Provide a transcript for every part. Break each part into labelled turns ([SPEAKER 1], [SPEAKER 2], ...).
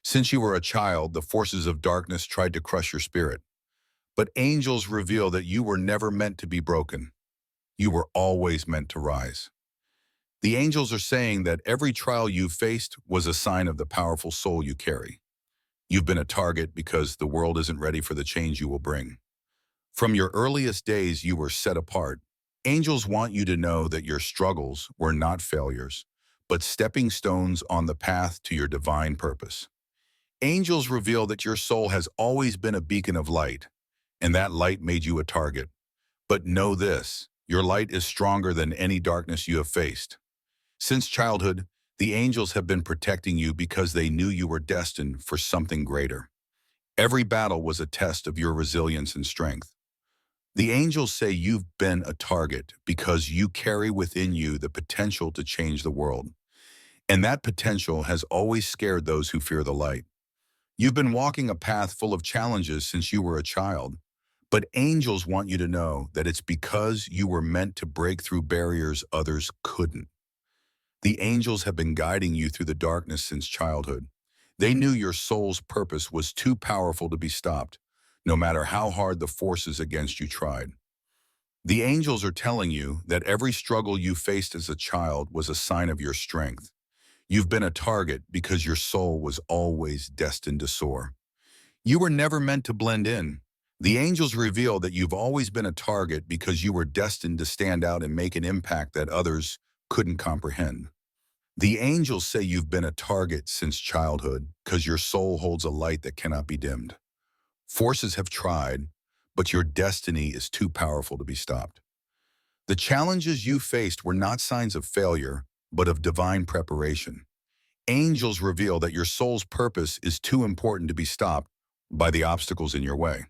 [SPEAKER 1] Since you were a child, the forces of darkness tried to crush your spirit. But angels reveal that you were never meant to be broken. You were always meant to rise. The angels are saying that every trial you faced was a sign of the powerful soul you carry. You've been a target because the world isn't ready for the change you will bring. From your earliest days, you were set apart. Angels want you to know that your struggles were not failures, but stepping stones on the path to your divine purpose. Angels reveal that your soul has always been a beacon of light, and that light made you a target. But know this, your light is stronger than any darkness you have faced. Since childhood, the angels have been protecting you because they knew you were destined for something greater. Every battle was a test of your resilience and strength. The angels say you've been a target because you carry within you the potential to change the world. And that potential has always scared those who fear the light. You've been walking a path full of challenges since you were a child, but angels want you to know that it's because you were meant to break through barriers others couldn't. The angels have been guiding you through the darkness since childhood. They knew your soul's purpose was too powerful to be stopped, no matter how hard the forces against you tried. The angels are telling you that every struggle you faced as a child was a sign of your strength. You've been a target because your soul was always destined to soar. You were never meant to blend in. The angels reveal that you've always been a target because you were destined to stand out and make an impact that others couldn't comprehend. The angels say you've been a target since childhood because your soul holds a light that cannot be dimmed. Forces have tried, but your destiny is too powerful to be stopped. The challenges you faced were not signs of failure, but of divine preparation. Angels reveal that your soul's purpose is too important to be stopped by the obstacles in your way.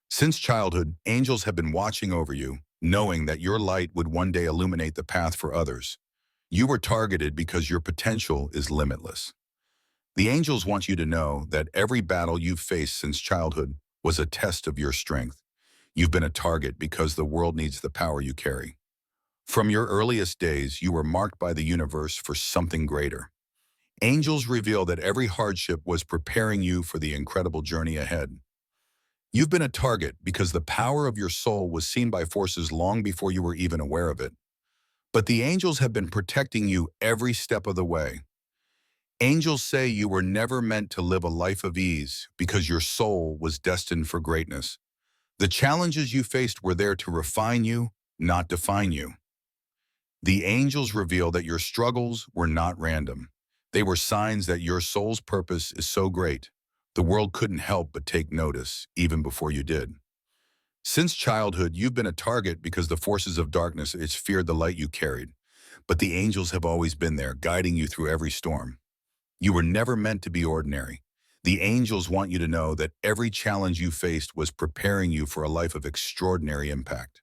[SPEAKER 1] Since childhood, angels have been watching over you, knowing that your light would one day illuminate the path for others. You were targeted because your potential is limitless. The angels want you to know that every battle you've faced since childhood was a test of your strength. You've been a target because the world needs the power you carry. From your earliest days, you were marked by the universe for something greater. Angels reveal that every hardship was preparing you for the incredible journey ahead. You've been a target because the power of your soul was seen by forces long before you were even aware of it. But the angels have been protecting you every step of the way. Angels say you were never meant to live a life of ease because your soul was destined for greatness. The challenges you faced were there to refine you, not define you. The angels reveal that your struggles were not random. They were signs that your soul's purpose is so great, the world couldn't help but take notice, even before you did. Since childhood, you've been a target because the forces of darkness it's feared the light you carried. But the angels have always been there, guiding you through every storm. You were never meant to be ordinary. The angels want you to know that every challenge you faced was preparing you for a life of extraordinary impact.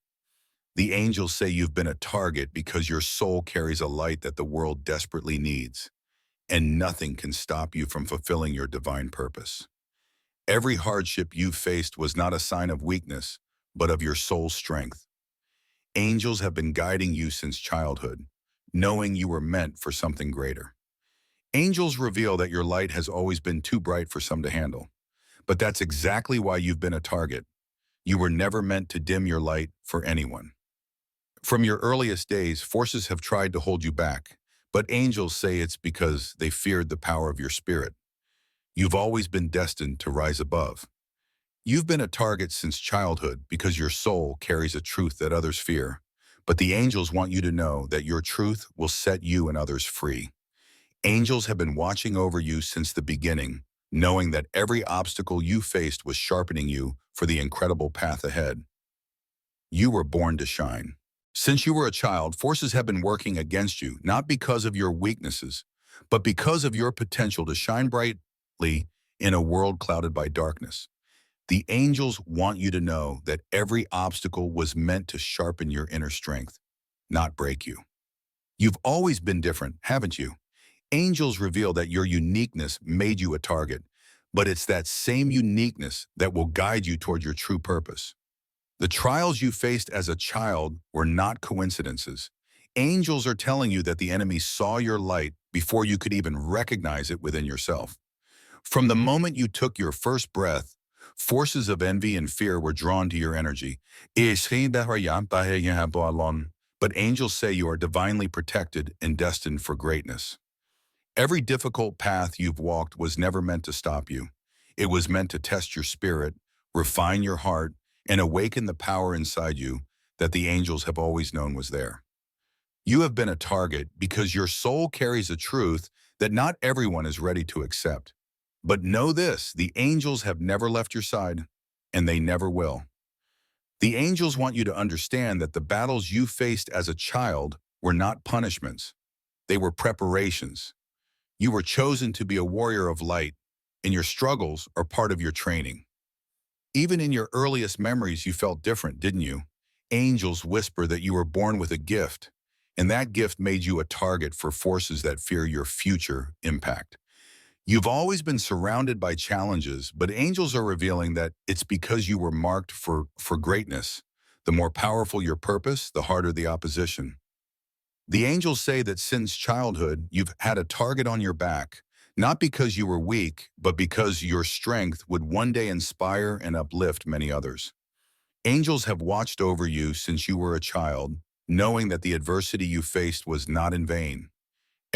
[SPEAKER 1] The angels say you've been a target because your soul carries a light that the world desperately needs, and nothing can stop you from fulfilling your divine purpose. Every hardship you faced was not a sign of weakness, but of your soul's strength. Angels have been guiding you since childhood, knowing you were meant for something greater. Angels reveal that your light has always been too bright for some to handle. But that's exactly why you've been a target. You were never meant to dim your light for anyone. From your earliest days, forces have tried to hold you back, but angels say it's because they feared the power of your spirit. You've always been destined to rise above. You've been a target since childhood because your soul carries a truth that others fear. But the angels want you to know that your truth will set you and others free. Angels have been watching over you since the beginning, knowing that every obstacle you faced was sharpening you for the incredible path ahead. You were born to shine. Since you were a child, forces have been working against you, not because of your weaknesses, but because of your potential to shine brightly in a world clouded by darkness. The angels want you to know that every obstacle was meant to sharpen your inner strength, not break you. You've always been different, haven't you? Angels reveal that your uniqueness made you a target, but it's that same uniqueness that will guide you toward your true purpose. The trials you faced as a child were not coincidences. Angels are telling you that the enemy saw your light before you could even recognize it within yourself. From the moment you took your first breath, forces of envy and fear were drawn to your energy. But angels say you are divinely protected and destined for greatness. Every difficult path you've walked was never meant to stop you. It was meant to test your spirit, refine your heart, and awaken the power inside you that the angels have always known was there. You have been a target because your soul carries a truth that not everyone is ready to accept. But know this, the angels have never left your side, and they never will. The angels want you to understand that the battles you faced as a child were not punishments. They were preparations. You were chosen to be a warrior of light, and your struggles are part of your training. Even in your earliest memories, you felt different, didn't you? Angels whisper that you were born with a gift, and that gift made you a target for forces that fear your future impact. You've always been surrounded by challenges, but angels are revealing that it's because you were marked for greatness. The more powerful your purpose, the harder the opposition. The angels say that since childhood, you've had a target on your back, not because you were weak, but because your strength would one day inspire and uplift many others. Angels have watched over you since you were a child, knowing that the adversity you faced was not in vain.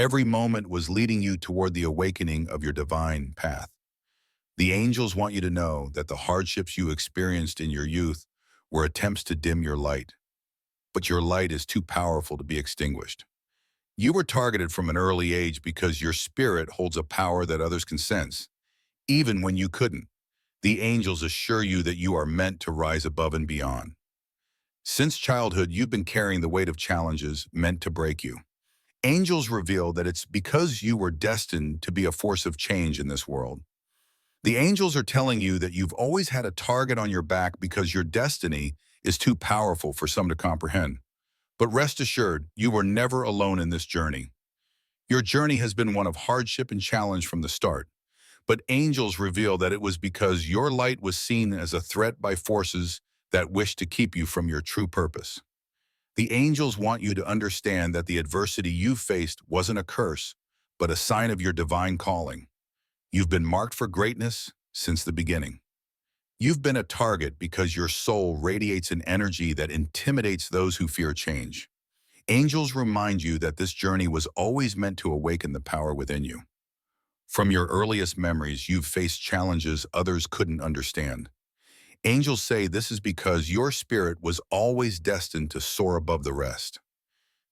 [SPEAKER 1] Every moment was leading you toward the awakening of your divine path. The angels want you to know that the hardships you experienced in your youth were attempts to dim your light, but your light is too powerful to be extinguished. You were targeted from an early age because your spirit holds a power that others can sense, even when you couldn't. The angels assure you that you are meant to rise above and beyond. Since childhood, you've been carrying the weight of challenges meant to break you. Angels reveal that it's because you were destined to be a force of change in this world. The angels are telling you that you've always had a target on your back because your destiny is too powerful for some to comprehend. But rest assured, you were never alone in this journey. Your journey has been one of hardship and challenge from the start. But angels reveal that it was because your light was seen as a threat by forces that wished to keep you from your true purpose. The angels want you to understand that the adversity you faced wasn't a curse, but a sign of your divine calling. You've been marked for greatness since the beginning. You've been a target because your soul radiates an energy that intimidates those who fear change. Angels remind you that this journey was always meant to awaken the power within you. From your earliest memories, you've faced challenges others couldn't understand. Angels say this is because your spirit was always destined to soar above the rest.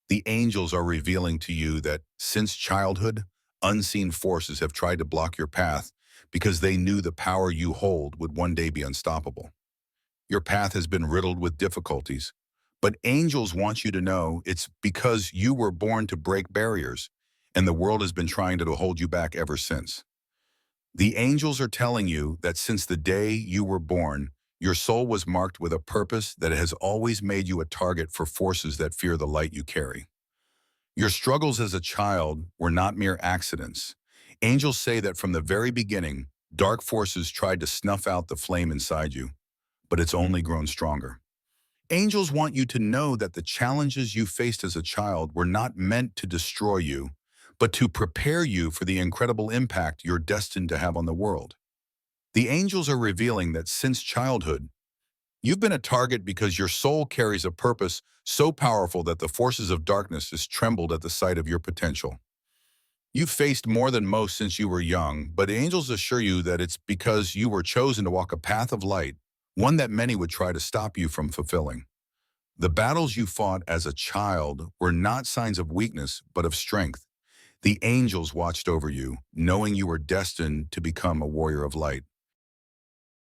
[SPEAKER 1] The angels are revealing to you that since childhood, unseen forces have tried to block your path because they knew the power you hold would one day be unstoppable. Your path has been riddled with difficulties, but angels want you to know it's because you were born to break barriers, and the world has been trying to hold you back ever since. The angels are telling you that since the day you were born, your soul was marked with a purpose that has always made you a target for forces that fear the light you carry. Your struggles as a child were not mere accidents. Angels say that from the very beginning, dark forces tried to snuff out the flame inside you, but it's only grown stronger. Angels want you to know that the challenges you faced as a child were not meant to destroy you, but to prepare you for the incredible impact you're destined to have on the world. The angels are revealing that since childhood, you've been a target because your soul carries a purpose so powerful that the forces of darkness has trembled at the sight of your potential. You've faced more than most since you were young, but angels assure you that it's because you were chosen to walk a path of light, one that many would try to stop you from fulfilling. The battles you fought as a child were not signs of weakness, but of strength. The angels watched over you, knowing you were destined to become a warrior of light.